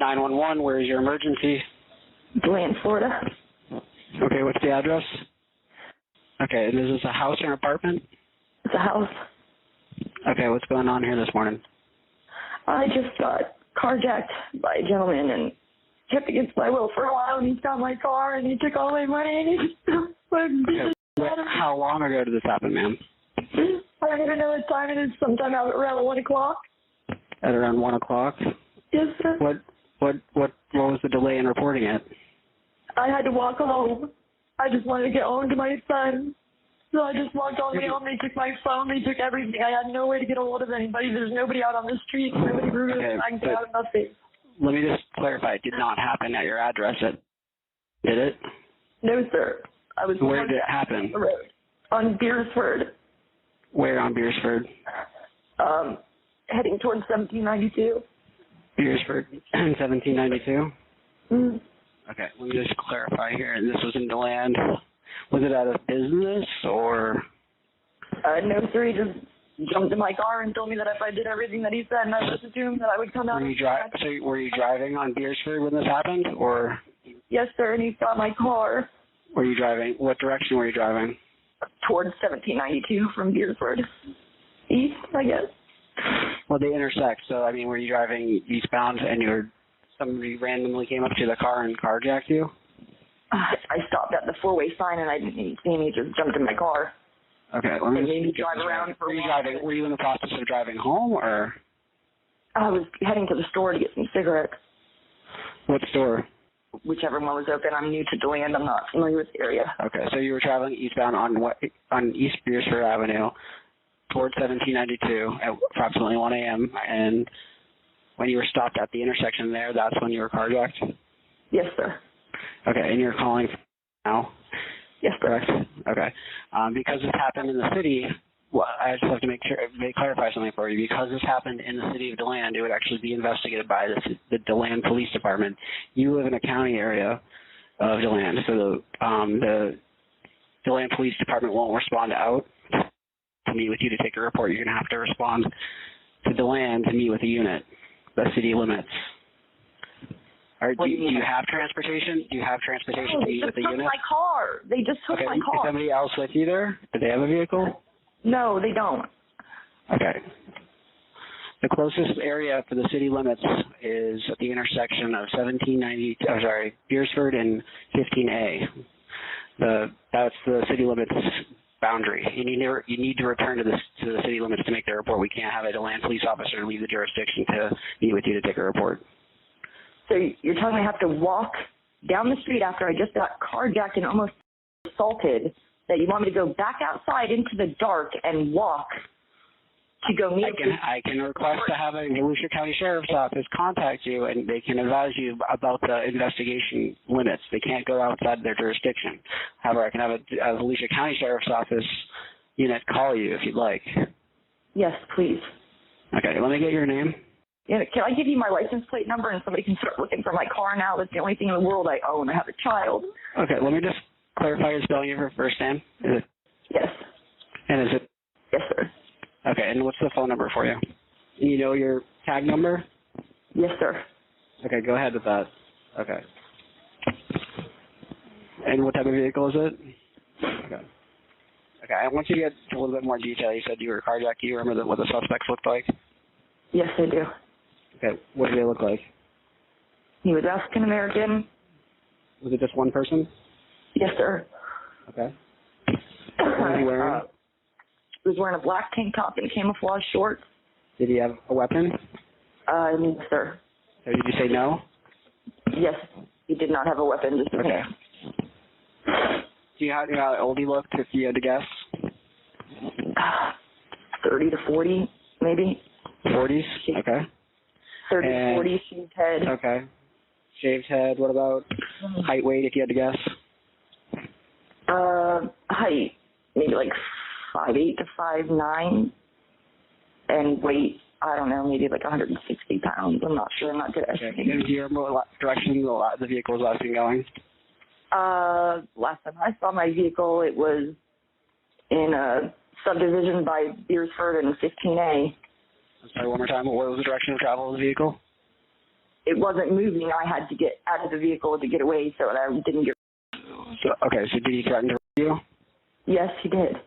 911, where is your emergency? Deland, Florida. Okay, what's the address? Okay, is this a house or an apartment? It's a house. Okay, what's going on here this morning? I just got carjacked by a gentleman and kept against my will for a while, and he got my car and he took all my money and he just How long ago did this happen, ma'am? I don't even know what time it is. Sometime out around 1 o'clock. At around 1 o'clock? Yes, sir. What was the delay in reporting it? I had to walk home. I just wanted to get home to my son. So I just walked all the way home. They took my phone. They took everything. I had no way to get a hold of anybody. There's nobody out on the street. Nobody rude. I can get out of nothing. Let me just clarify. It did not happen at your address. Did it? No, sir. Where did it happen? On the road. On Beersford. Where on Beersford? Heading towards 1792. Beersford, 1792? Mm. Okay, let me just clarify here. This was in DeLand. Was it out of business or? No, sir. He just jumped in my car and told me that if I did everything that he said and I listened to him, that I would come out. So were you driving on Beersford when this happened, or? Yes, sir, and he got my car. Were you driving? What direction were you driving? Towards 1792 from Beersford. East, I guess. Well, they intersect. So, I mean, were you driving eastbound and somebody randomly came up to the car and carjacked you? I stopped at the four-way sign and I didn't see him. He just jumped in my car. Okay, let me made me drive around for a while. Were you in the process of driving home, or? I was heading to the store to get some cigarettes. What store? Whichever one was open. I'm new to DeLand. I'm not familiar with the area. Okay, so you were traveling eastbound on East Beersford Avenue towards 1792 at approximately 1 a.m., and when you were stopped at the intersection there, that's when you were carjacked? Yes, sir. Okay, and you're calling now? Yes, sir. Correct? Okay. Because this happened in the city, well, I just have to clarify something for you. Because this happened in the city of DeLand, it would actually be investigated by the DeLand Police Department. You live in a county area of DeLand, so the DeLand Police Department won't respond out to meet with you to take a report. You're going to have to respond to DeLand to meet with the unit, the city limits. Do you have transportation? Do you have transportation to meet with the unit? They just took my car. They just took my car. Is somebody else with you there? Do they have a vehicle? No, they don't. Okay. The closest area for the city limits is at the intersection of Beersford and 15A. That's the city limits boundary. You need to return to the city limits to make the report. We can't have a DeLand police officer leave the jurisdiction to meet with you to take a report. So you're telling me I have to walk down the street after I just got carjacked and almost assaulted, that you want me to go back outside into the dark and walk to go meet I can request to have a Volusia County Sheriff's Office contact you, and they can advise you about the investigation limits. They can't go outside their jurisdiction. However, I can have a Volusia County Sheriff's Office unit call you if you'd like. Yes, please. Okay, let me get your name. Yeah, can I give you my license plate number and somebody can start looking for my car now? That's the only thing in the world I own. I have a child. Okay, let me just clarify your spelling of your first name. Is it? Yes. And is it? Yes, sir. Okay, and what's the phone number for you? You know your tag number? Yes, sir. Okay, go ahead with that. Okay. And what type of vehicle is it? Okay. Okay, I want you to get a little bit more detail. You said you were carjacked. Do you remember what the suspects looked like? Yes, I do. Okay, what did they look like? He was African American. Was it just one person? Yes, sir. Okay. What was he wearing? He was wearing a black tank top and camouflage shorts. Did he have a weapon? No, sir. So did you say no? Yes, he did not have a weapon. Just okay. Do you know how old he looked, if you had to guess? 30 to 40, maybe. 40s? Okay. 30 to 40, shaved head. Okay. Shaved head. What about height, weight, if you had to guess? Height, maybe like 5'8" to 5'9", and weight, I don't know, maybe like 160 pounds. I'm not sure. I'm not good at estimating. Okay. Do you remember what direction the vehicle was last been going? Last time I saw my vehicle, it was in a subdivision by Beersford and 15A. I'm sorry, one more time. What was the direction of travel of the vehicle? it wasn't moving. I had to get out of the vehicle to get away so that I didn't get. So, okay, so did he threaten to you? Yes, he did.